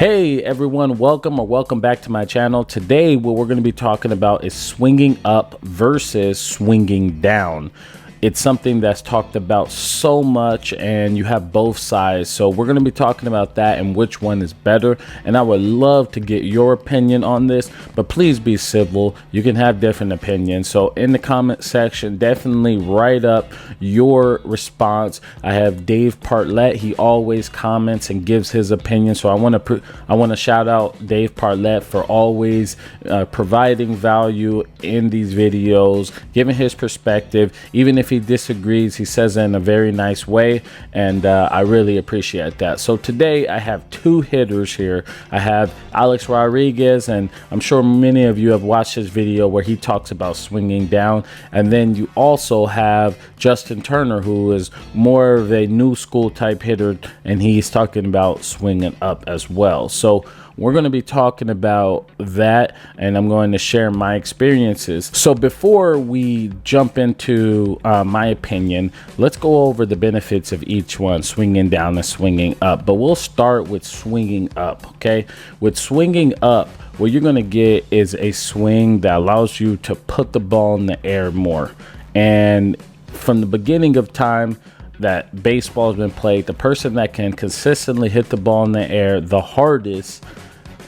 Hey everyone, welcome back to my channel. Today what we're going to be talking about is swinging up versus swinging down. It's something that's talked about so much and you have both sides. So we're going to be talking about that and which one is better. And I would love to get your opinion on this, but please be civil. You can have different opinions. So in the comment section, definitely write up your response. I have Dave Partlet. He always comments and gives his opinion. So I want to shout out Dave Partlet for always providing value in these videos, giving his perspective. Even if he disagrees, he says it in a very nice way, and I really appreciate that. So today I have two hitters here. I have Alex Rodriguez, and I'm sure many of you have watched his video where he talks about swinging down. And then you also have Justin Turner, who is more of a new school type hitter, and he's talking about swinging up as well. So we're going to be talking about that, and I'm going to share my experiences. So before we jump into my opinion, let's go over the benefits of each one, swinging down and swinging up. But we'll start with swinging up, okay? With swinging up, what you're going to get is a swing that allows you to put the ball in the air more. And from the beginning of time that baseball has been played, the person that can consistently hit the ball in the air the hardest,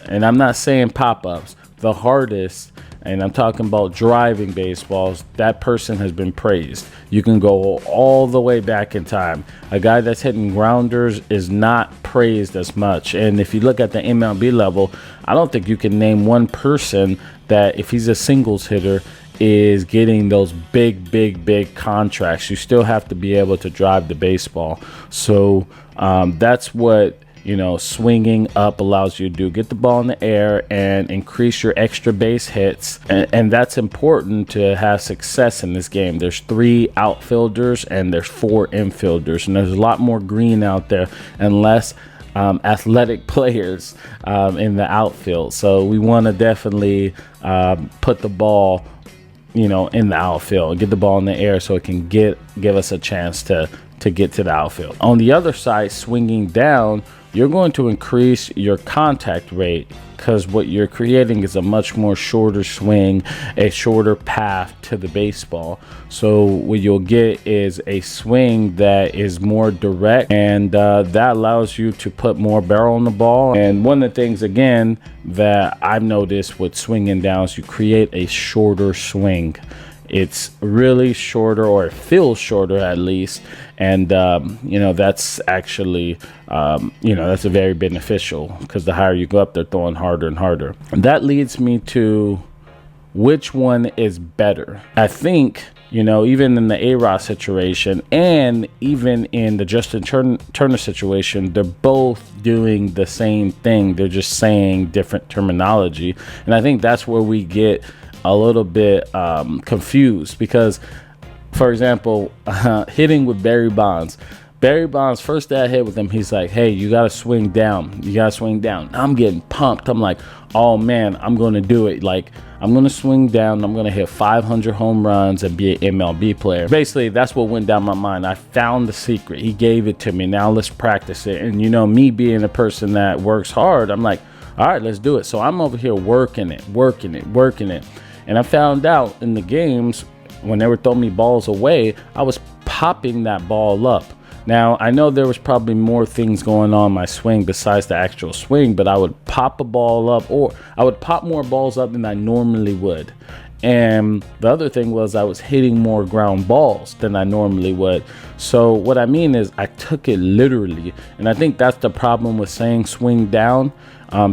and I'm not saying pop-ups, the hardest, and I'm talking about driving baseballs, that person has been praised. You can go all the way back in time. A guy that's hitting grounders is not praised as much. And if you look at the MLB level, I don't think you can name one person that, if he's a singles hitter, is getting those big contracts. You still have to be able to drive the baseball. So that's what, you know, swinging up allows you to do. Get the ball in the air and increase your extra base hits. And that's important to have success in this game. There's 3 outfielders and there's 4 infielders. And there's a lot more green out there and less athletic players in the outfield. So we want to definitely put the ball, you know, in the outfield, get the ball in the air so it can give us a chance to get to the outfield. On the other side, swinging down, you're going to increase your contact rate because what you're creating is a much more shorter swing, a shorter path to the baseball. So what you'll get is a swing that is more direct, and that allows you to put more barrel on the ball. And one of the things, again, that I've noticed with swinging down is you create a shorter swing. It's really shorter, or it feels shorter at least, and you know, that's actually you know, that's a very beneficial, because the higher you go up, they're throwing harder and harder. And that leads me to which one is better. I think, you know, even in the A-Rod situation and even in the Justin Turner situation, they're both doing the same thing. They're just saying different terminology, and I think that's where we get a little bit confused. Because, for example, hitting with Barry Bonds, first day I hit with him, he's like, hey, you gotta swing down, I'm getting pumped. I'm like, oh man, I'm gonna do it. Like, I'm gonna swing down, I'm gonna hit 500 home runs and be an MLB player. Basically, that's what went down my mind. I found the secret, he gave it to me, now let's practice it. And you know, me being a person that works hard, I'm like, all right, let's do it. So I'm over here working it. And I found out in the games, when they were throwing me balls away, I was popping that ball up. Now, I know there was probably more things going on in my swing besides the actual swing, but I would pop a ball up, or I would pop more balls up than I normally would. And the other thing was I was hitting more ground balls than I normally would. So what I mean is I took it literally. And I think that's the problem with saying swing down,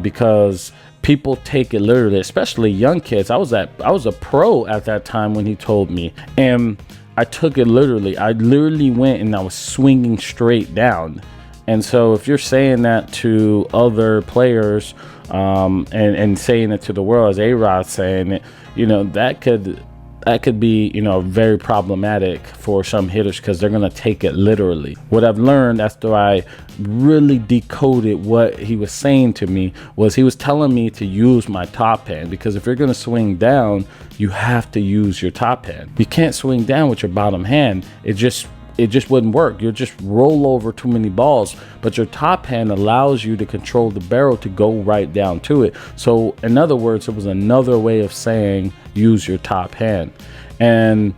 because people take it literally, especially young kids. I was a pro at that time when he told me, and I took it literally. I literally went and I was swinging straight down. And so if you're saying that to other players, and saying it to the world, as A-Rod saying it, you know, that could be, you know, very problematic for some hitters, because they're going to take it literally. What I've learned after I really decoded what he was saying to me was he was telling me to use my top hand, because if you're going to swing down, you have to use your top hand. You can't swing down with your bottom hand. It it just wouldn't work. You'll just roll over too many balls. But your top hand allows you to control the barrel to go right down to it. So in other words, it was another way of saying use your top hand. And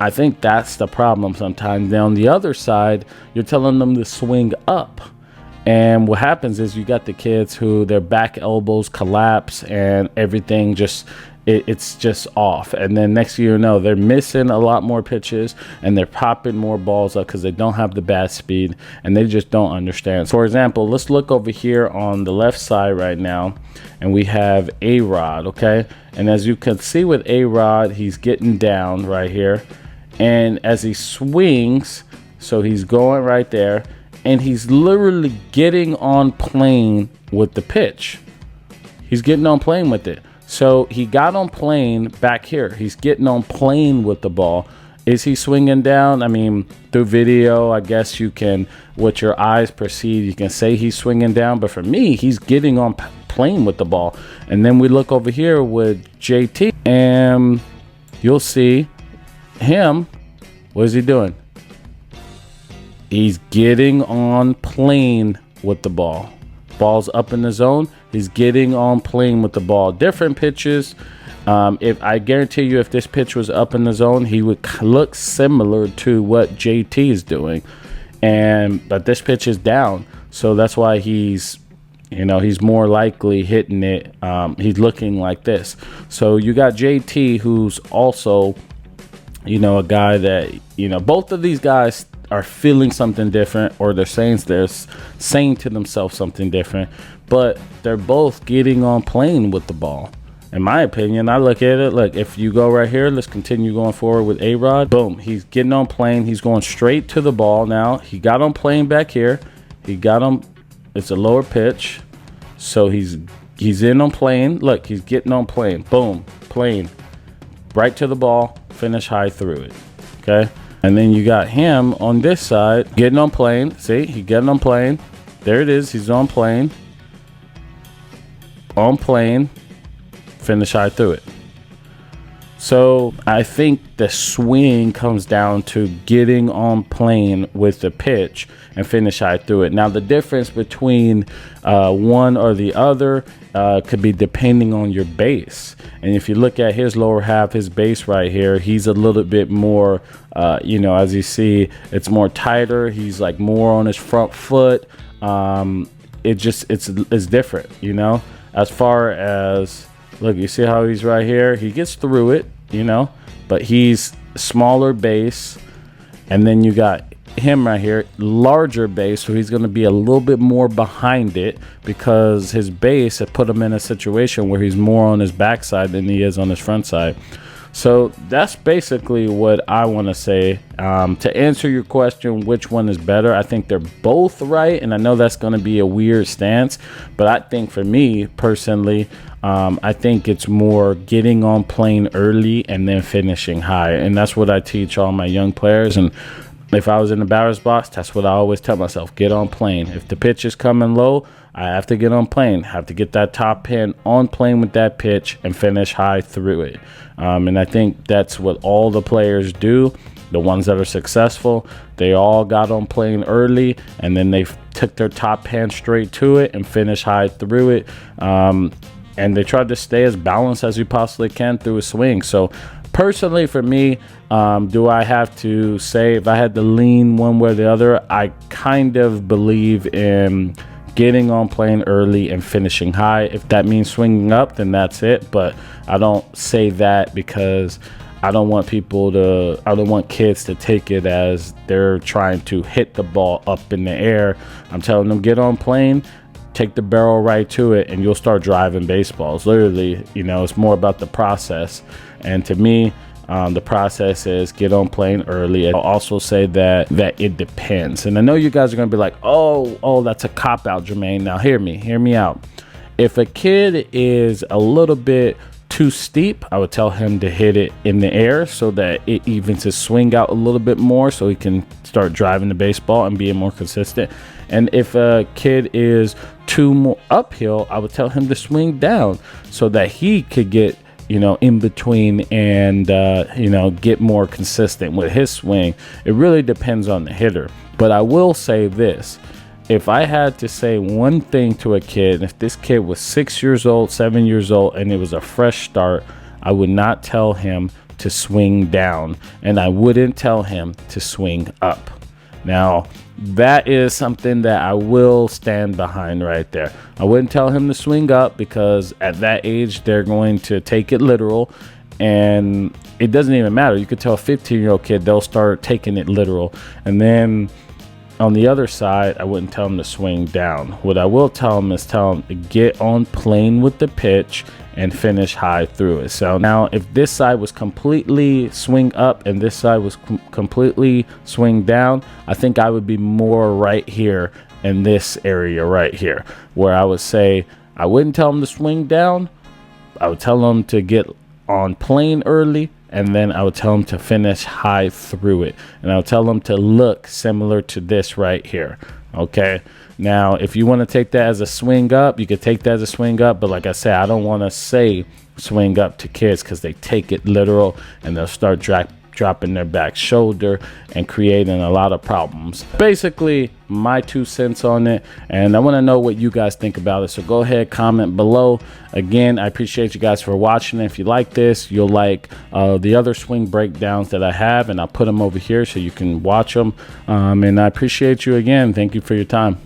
I think that's the problem sometimes. Now on the other side, you're telling them to swing up. And what happens is you got the kids who their back elbows collapse and everything just, it's just off. And then next thing you know, they're missing a lot more pitches and they're popping more balls up because they don't have the bat speed and they just don't understand. For example, let's look over here on the left side right now, and we have A-Rod, okay? And as you can see with A-Rod, he's getting down right here. And as he swings, so he's going right there, and he's literally getting on plane with the pitch. He's getting on plane with it. So he got on plane back here. He's getting on plane with the ball. Is he swinging down? I mean, through video, I guess you can, what your eyes perceive, you can say he's swinging down. But for me, he's getting on plane with the ball. And then we look over here with JT, and you'll see him. What is he doing? He's getting on plane with the ball. Ball's up in the zone. He's getting on plane with the ball. Different pitches. If I guarantee you, if this pitch was up in the zone, he would look similar to what JT is doing. But this pitch is down, so that's why he's more likely hitting it. He's looking like this. So you got JT, who's also, a guy that, both of these guys are feeling something different, or they're saying to themselves something different, but they're both getting on plane with the ball. In my opinion, I look at it, look, if you go right here, let's continue going forward with A-Rod. Boom, he's getting on plane. He's going straight to the ball now. He got on plane back here. He got on, it's a lower pitch. So he's in on plane. Look, he's getting on plane. Boom, plane. Right to the ball, finish high through it, okay? And then you got him on this side getting on plane. See, he getting on plane. There it is. He's on plane. On plane. Finish high through it. So I think the swing comes down to getting on plane with the pitch and finish high through it. Now the difference between one or the other could be depending on your base. And if you look at his lower half, his base right here, he's a little bit more, as you see, it's more tighter. He's like more on his front foot. It's different, as far as, look, you see how he's right here? He gets through it, but he's smaller base. And then you got him right here, larger base, so he's going to be a little bit more behind it because his base had put him in a situation where he's more on his backside than he is on his front side. So that's basically what I want to say. To answer your question, which one is better, I think they're both right, and I know that's going to be a weird stance, but I think for me personally, I think it's more getting on plane early and then finishing high, and that's what I teach all my young players. And if I was in the batter's box, that's what I always tell myself: get on plane. If the pitch is coming low, I have to get on plane, have to get that top pin on plane with that pitch and finish high through it. And I think that's what all the players do. The ones that are successful, they all got on plane early and then they took their top hand straight to it and finished high through it. And they tried to stay as balanced as you possibly can through a swing. So personally for me, do I have to say, if I had to lean one way or the other, I kind of believe in getting on plane early and finishing high. If that means swinging up, then that's it. But I don't say that because I don't want kids to take it as they're trying to hit the ball up in the air. I'm telling them, get on plane, take the barrel right to it, and you'll start driving baseballs. Literally, it's more about the process. And to me, the process is get on plane early. I'll also say that it depends. And I know you guys are going to be like, oh, that's a cop-out, Jermaine. Now hear me out. If a kid is a little bit too steep, I would tell him to hit it in the air so that it evens his swing out a little bit more so he can start driving the baseball and being more consistent. And if a kid is too more uphill, I would tell him to swing down so that he could get in between and, get more consistent with his swing. It really depends on the hitter. But I will say this. If I had to say one thing to a kid, if this kid was 6 years old, 7 years old, and it was a fresh start, I would not tell him to swing down, and I wouldn't tell him to swing up. Now, that is something that I will stand behind right there. I wouldn't tell him to swing up because at that age, they're going to take it literal, and it doesn't even matter. You could tell a 15-year-old kid, they'll start taking it literal. And then on the other side, I wouldn't tell him to swing down. What I will tell him is tell him to get on plane with the pitch and finish high through it. So now if this side was completely swing up and this side was completely swing down, I think I would be more right here in this area right here, where I would say I wouldn't tell him to swing down. I would tell him to get on plane early, and then I would tell them to finish high through it. And I would tell them to look similar to this right here. Okay. Now, if you want to take that as a swing up, you could take that as a swing up. But like I said, I don't want to say swing up to kids because they take it literal and they'll start dropping their back shoulder and creating a lot of problems. Basically, my 2 cents on it, and I want to know what you guys think about it. So go ahead, comment below. Again, I appreciate you guys for watching. If you like this, you'll like the other swing breakdowns that I have, and I'll put them over here so you can watch them. And I appreciate you again. Thank you for your time.